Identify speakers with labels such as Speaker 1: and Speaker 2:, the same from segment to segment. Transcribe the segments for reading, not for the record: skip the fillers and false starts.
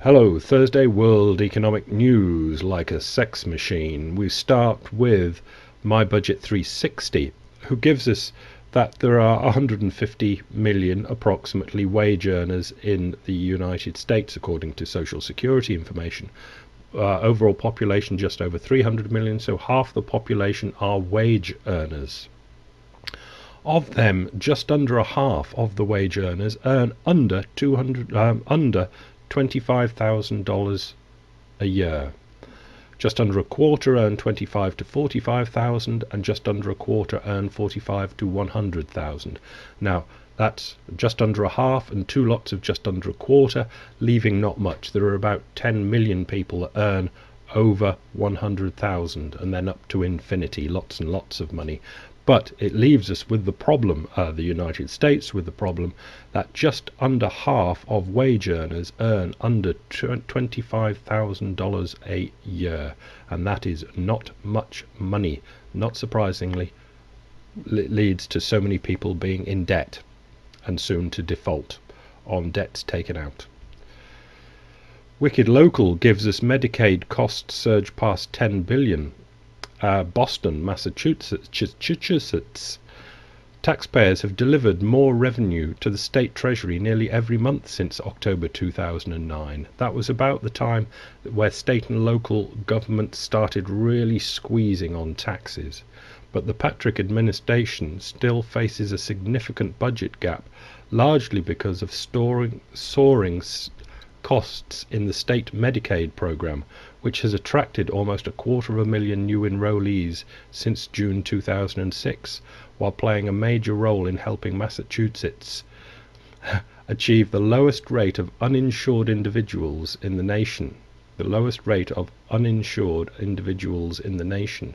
Speaker 1: Hello, Thursday World Economic News like a sex machine. We start with My Budget 360, who gives us that there are 150 million approximately wage earners in the United States, according to Social Security information. Overall population just over 300 million, so half the population are wage earners. Of them, just under a half of the wage earners earn under $25,000 a year. Just under a quarter earn 25 to 45,000, and just under a quarter earn 45 to 100,000. Now, that's just under a half and two lots of just under a quarter, leaving not much. There are about 10 million people that earn over 100,000, and then up to infinity, lots and lots of money. But it leaves us with the problem, the United States, with the problem that just under half of wage earners earn under $25,000 a year, and that is not much money. Not surprisingly, it leads to so many people being in debt and soon to default on debts taken out. Wicked Local gives us Medicaid costs surge past 10 billion. Boston, Massachusetts. Taxpayers have delivered more revenue to the state treasury nearly every month since October 2009. That was about the time where state and local governments started really squeezing on taxes. But the Patrick administration still faces a significant budget gap, largely because of soaring costs in the state Medicaid program, which has attracted almost 250,000 new enrollees since June 2006, while playing a major role in helping Massachusetts achieve the lowest rate of uninsured individuals in the nation. The lowest rate of uninsured individuals in the nation.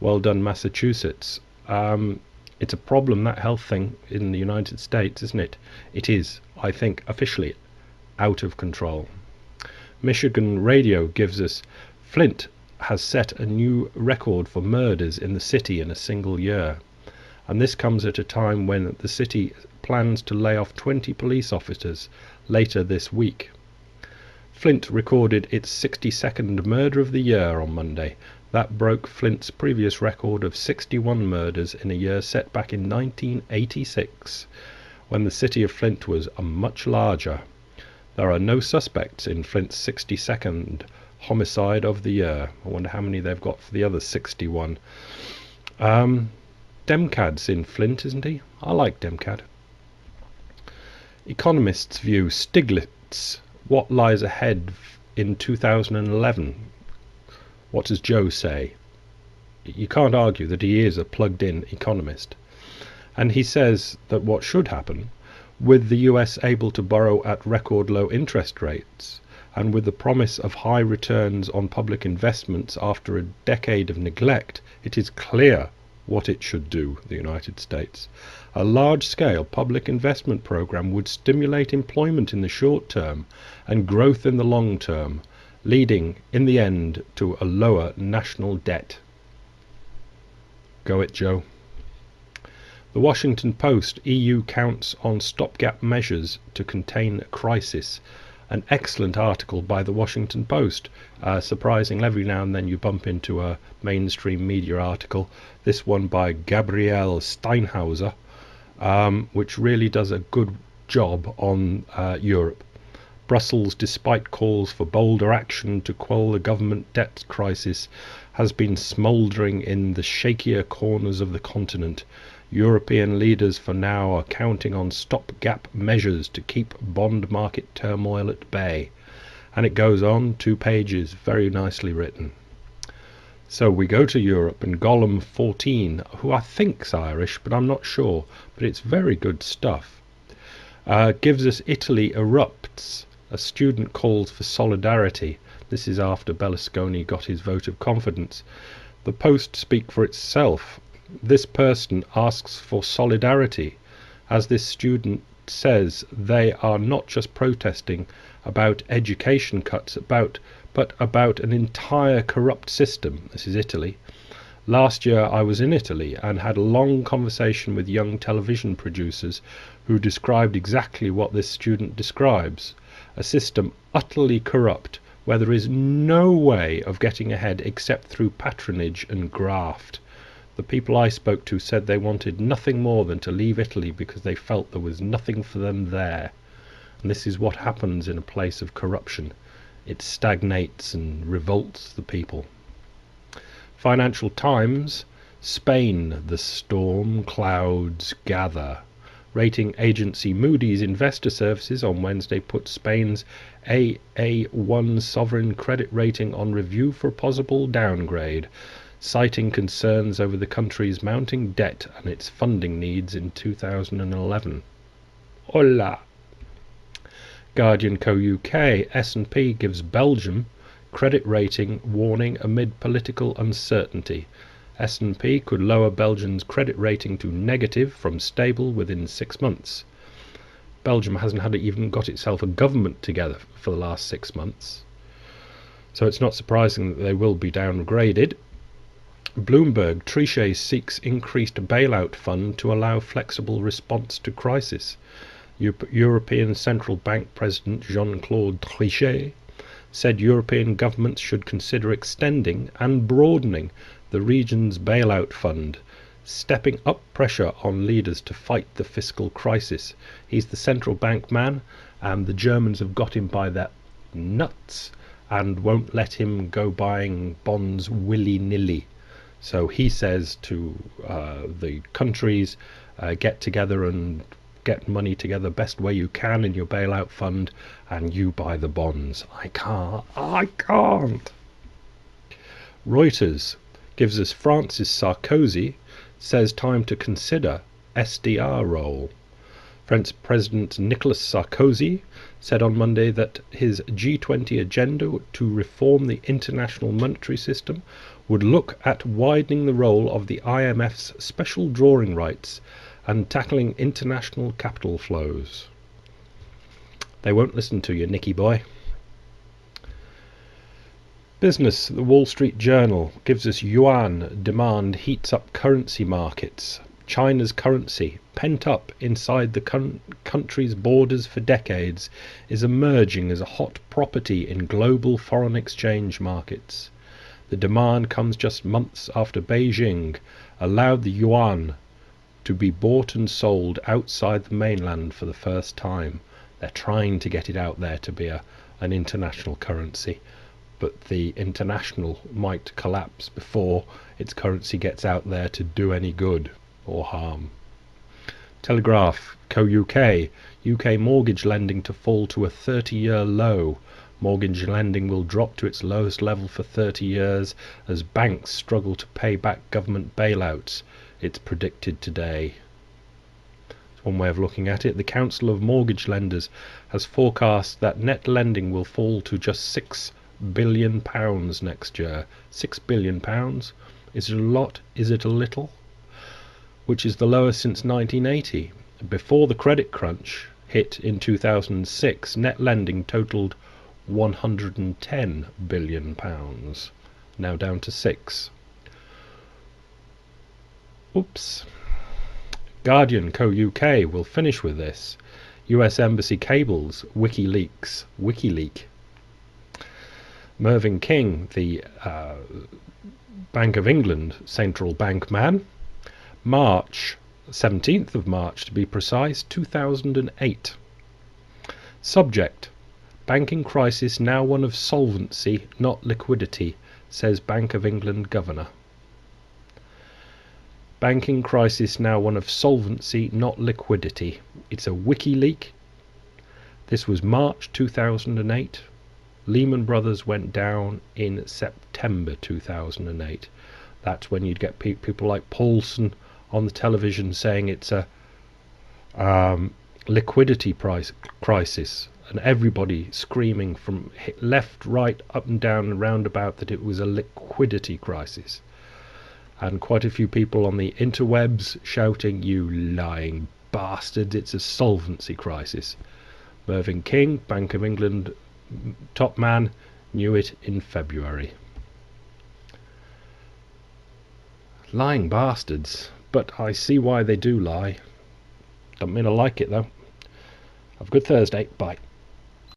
Speaker 1: Well done, Massachusetts. It's a problem, that health thing in the United States, isn't it? It is, I think, officially out of control. Michigan Radio gives us Flint has set a new record for murders in the city in a single year, and this comes at a time when the city plans to lay off 20 police officers later this week. Flint recorded its 62nd murder of the year on Monday. That broke Flint's previous record of 61 murders in a year set back in 1986, when the city of Flint was much larger. There are no suspects in Flint's 62nd homicide of the year. I wonder how many they've got for the other 61. Demcad's in Flint, isn't he? I like Demcad. Economists view Stiglitz. What lies ahead in 2011? What does Joe say? You can't argue that he is a plugged-in economist. And he says that what should happen, with the US able to borrow at record low interest rates, and with the promise of high returns on public investments after a decade of neglect, it is clear what it should do, the United States. A large-scale public investment program would stimulate employment in the short term and growth in the long term, leading in the end to a lower national debt. Go it, Joe. The Washington Post, EU counts on stopgap measures to contain a crisis. An excellent article by the Washington Post. Surprising, every now and then you bump into a mainstream media article. This one by Gabrielle Steinhauser, which really does a good job on Europe. Brussels, despite calls for bolder action to quell the government debt crisis, has been smouldering in the shakier corners of the continent. European leaders for now are counting on stopgap measures to keep bond market turmoil at bay. And it goes on, 2 pages, very nicely written. So we go to Europe, and Gollum 14, who I think's Irish, but I'm not sure, but it's very good stuff, gives us Italy erupts. A student calls for solidarity. This is after Berlusconi got his vote of confidence. The Post speak for itself. This person asks for solidarity. As this student says, they are not just protesting about education cuts, but about an entire corrupt system. This is Italy. Last year I was in Italy and had a long conversation with young television producers who described exactly what this student describes: a system utterly corrupt, where there is no way of getting ahead except through patronage and graft. The people I spoke to said they wanted nothing more than to leave Italy because they felt there was nothing for them there. And this is what happens in a place of corruption. It stagnates and revolts the people. Financial Times: Spain, the storm clouds gather. Rating agency Moody's Investor Services on Wednesday put Spain's AA1 sovereign credit rating on review for possible downgrade, citing concerns over the country's mounting debt and its funding needs in 2011. Hola! Guardian Co UK: S&P gives Belgium credit rating warning amid political uncertainty. S&P could lower Belgium's credit rating to negative from stable within 6 months. Belgium hasn't even got itself a government together for the last 6 months, so it's not surprising that they will be downgraded. Bloomberg: Trichet seeks increased bailout fund to allow flexible response to crisis. European Central Bank President Jean-Claude Trichet said European governments should consider extending and broadening the region's bailout fund, stepping up pressure on leaders to fight the fiscal crisis. He's the central bank man, and the Germans have got him by their nuts and won't let him go buying bonds willy-nilly. So he says to the countries, get together and get money together best way you can in your bailout fund, and you buy the bonds. I can't. Reuters gives us France's Sarkozy says time to consider SDR role. French President Nicolas Sarkozy said on Monday that his G20 agenda to reform the international monetary system would look at widening the role of the IMF's special drawing rights and tackling international capital flows. They won't listen to you, Nicky boy. Business: the Wall Street Journal gives us yuan demand heats up currency markets. China's currency, pent up inside the country's borders for decades, is emerging as a hot property in global foreign exchange markets. The demand comes just months after Beijing allowed the yuan to be bought and sold outside the mainland for the first time. They're trying to get it out there to be an international currency, but the international might collapse before its currency gets out there to do any good or harm. Telegraph Co UK: UK mortgage lending to fall to a 30-year low. Mortgage lending will drop to its lowest level for 30 years as banks struggle to pay back government bailouts, it's predicted today. That's one way of looking at it. The Council of Mortgage Lenders has forecast that net lending will fall to just £6 billion next year. £6 billion? Is it a lot? Is it a little? Which is the lowest since 1980. Before the credit crunch hit in 2006, net lending totaled £110 billion, now down to 6. Oops. Guardian Co UK will finish with this. US Embassy cables, WikiLeak. Mervyn King, the Bank of England central bank man, March 17th of March to be precise, 2008. Subject: banking crisis now one of solvency, not liquidity, says Bank of England governor. Banking crisis now one of solvency, not liquidity. It's a WikiLeak. This was March 2008. Lehman Brothers went down in September 2008. That's when you'd get people like Paulson on the television saying it's a liquidity crisis, and everybody screaming from left, right, up and down and roundabout that it was a liquidity crisis. And quite a few people on the interwebs shouting, "You lying bastards, it's a solvency crisis." Mervyn King, Bank of England top man, knew it in February. Lying bastards. But I see why they do lie. Don't mean I like it, though. Have a good Thursday. Bye.